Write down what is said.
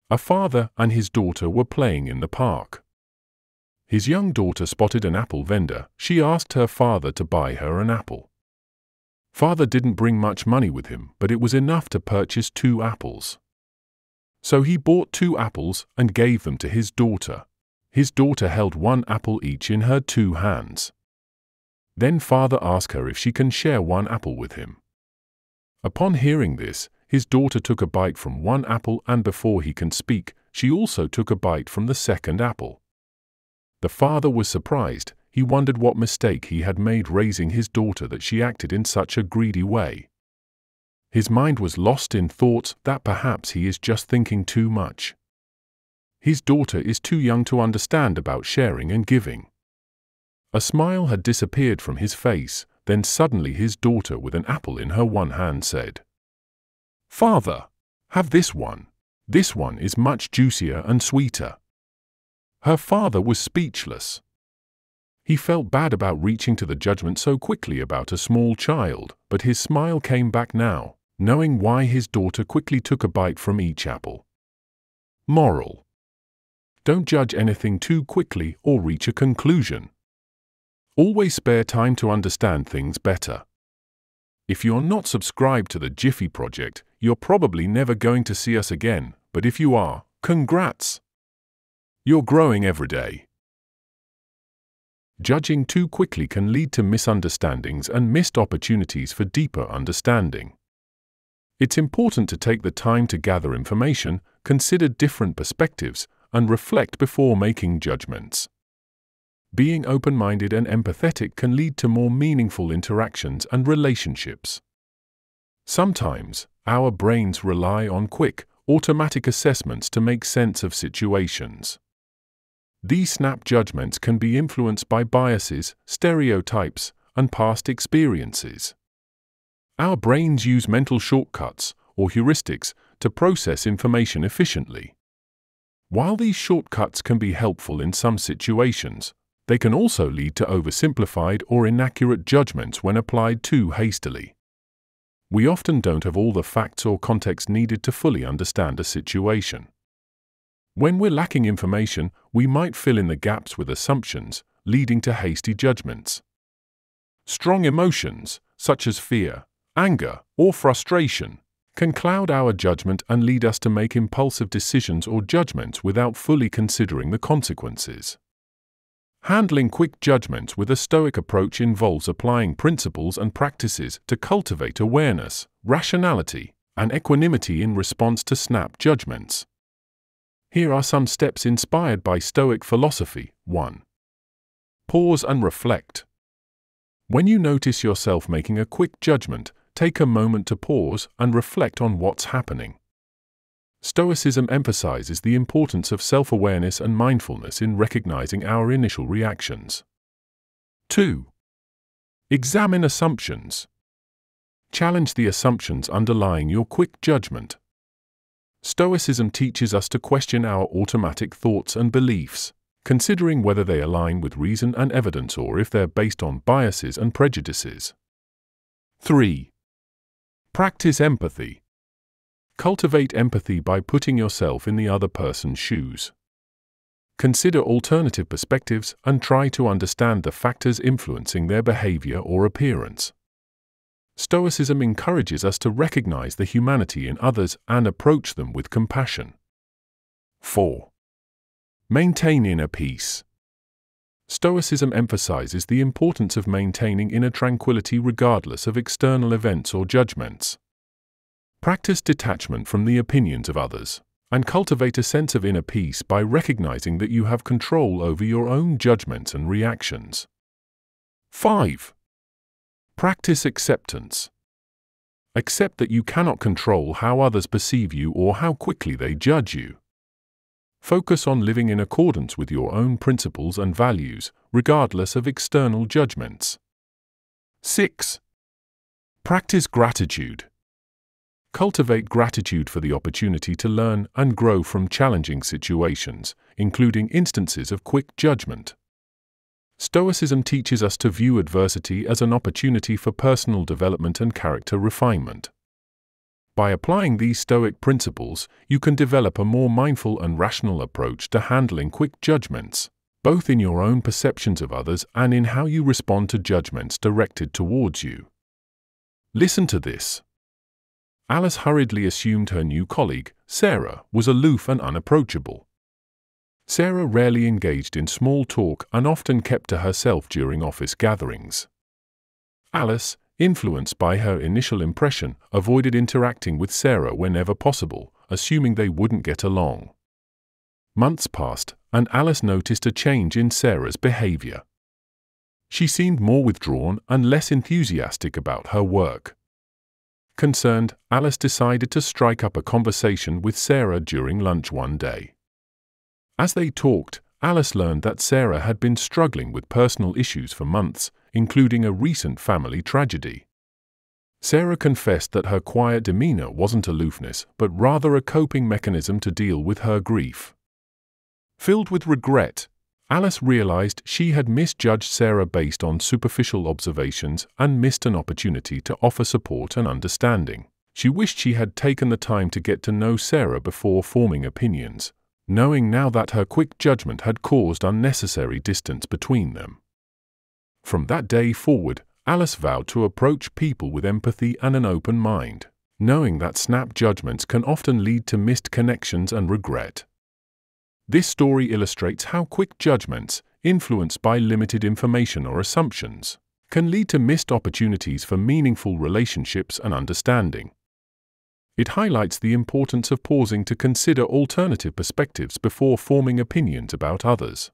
A father and his daughter were playing in the park. His young daughter spotted an apple vendor. She asked her father to buy her an apple. Father didn't bring much money with him, but it was enough to purchase 2 apples. So he bought 2 apples and gave them to his daughter. His daughter held 1 apple each in her 2 hands. Then father asked her if she can share 1 apple with him. Upon hearing this, his daughter took a bite from 1 apple, and before he can speak, she also took a bite from the second apple. The father was surprised. He wondered what mistake he had made raising his daughter that she acted in such a greedy way. His mind was lost in thoughts that perhaps he is just thinking too much. His daughter is too young to understand about sharing and giving. A smile had disappeared from his face. Then suddenly his daughter, with an apple in her one hand, said, "Father, have this one. This one is much juicier and sweeter." Her father was speechless. He felt bad about reaching to the judgment so quickly about a small child, but his smile came back now, knowing why his daughter quickly took a bite from each apple. Moral: don't judge anything too quickly or reach a conclusion. Always spare time to understand things better. If you're not subscribed to the Jiffy Project, you're probably never going to see us again, but if you are, congrats! You're growing every day. Judging too quickly can lead to misunderstandings and missed opportunities for deeper understanding. It's important to take the time to gather information, consider different perspectives, and reflect before making judgments. Being open-minded and empathetic can lead to more meaningful interactions and relationships. Sometimes, our brains rely on quick, automatic assessments to make sense of situations. These snap judgments can be influenced by biases, stereotypes, and past experiences. Our brains use mental shortcuts, or heuristics, to process information efficiently. While these shortcuts can be helpful in some situations, they can also lead to oversimplified or inaccurate judgments when applied too hastily. We often don't have all the facts or context needed to fully understand a situation. When we're lacking information, we might fill in the gaps with assumptions, leading to hasty judgments. Strong emotions, such as fear, anger, or frustration, can cloud our judgment and lead us to make impulsive decisions or judgments without fully considering the consequences. Handling quick judgments with a Stoic approach involves applying principles and practices to cultivate awareness, rationality, and equanimity in response to snap judgments. Here are some steps inspired by Stoic philosophy. 1. Pause and reflect. When you notice yourself making a quick judgment, take a moment to pause and reflect on what's happening. Stoicism emphasizes the importance of self-awareness and mindfulness in recognizing our initial reactions. 2. Examine assumptions. Challenge the assumptions underlying your quick judgment. Stoicism teaches us to question our automatic thoughts and beliefs, considering whether they align with reason and evidence or if they're based on biases and prejudices. 3. Practice empathy. Cultivate empathy by putting yourself in the other person's shoes. Consider alternative perspectives and try to understand the factors influencing their behavior or appearance. Stoicism encourages us to recognize the humanity in others and approach them with compassion. 4. Maintain inner peace. Stoicism emphasizes the importance of maintaining inner tranquility regardless of external events or judgments. Practice detachment from the opinions of others, and cultivate a sense of inner peace by recognizing that you have control over your own judgments and reactions. 5. Practice acceptance. Accept that you cannot control how others perceive you or how quickly they judge you. Focus on living in accordance with your own principles and values, regardless of external judgments. 6. Practice gratitude. Cultivate gratitude for the opportunity to learn and grow from challenging situations, including instances of quick judgment. Stoicism teaches us to view adversity as an opportunity for personal development and character refinement. By applying these Stoic principles, you can develop a more mindful and rational approach to handling quick judgments, both in your own perceptions of others and in how you respond to judgments directed towards you. Listen to this. Alice hurriedly assumed her new colleague, Sarah, was aloof and unapproachable. Sarah rarely engaged in small talk and often kept to herself during office gatherings. Alice, influenced by her initial impression, avoided interacting with Sarah whenever possible, assuming they wouldn't get along. Months passed, and Alice noticed a change in Sarah's behavior. She seemed more withdrawn and less enthusiastic about her work. Concerned, Alice decided to strike up a conversation with Sarah during lunch one day. As they talked, Alice learned that Sarah had been struggling with personal issues for months, including a recent family tragedy. Sarah confessed that her quiet demeanor wasn't aloofness, but rather a coping mechanism to deal with her grief. Filled with regret, Alice realized she had misjudged Sarah based on superficial observations and missed an opportunity to offer support and understanding. She wished she had taken the time to get to know Sarah before forming opinions, knowing now that her quick judgment had caused unnecessary distance between them. From that day forward, Alice vowed to approach people with empathy and an open mind, knowing that snap judgments can often lead to missed connections and regret. This story illustrates how quick judgments, influenced by limited information or assumptions, can lead to missed opportunities for meaningful relationships and understanding. It highlights the importance of pausing to consider alternative perspectives before forming opinions about others.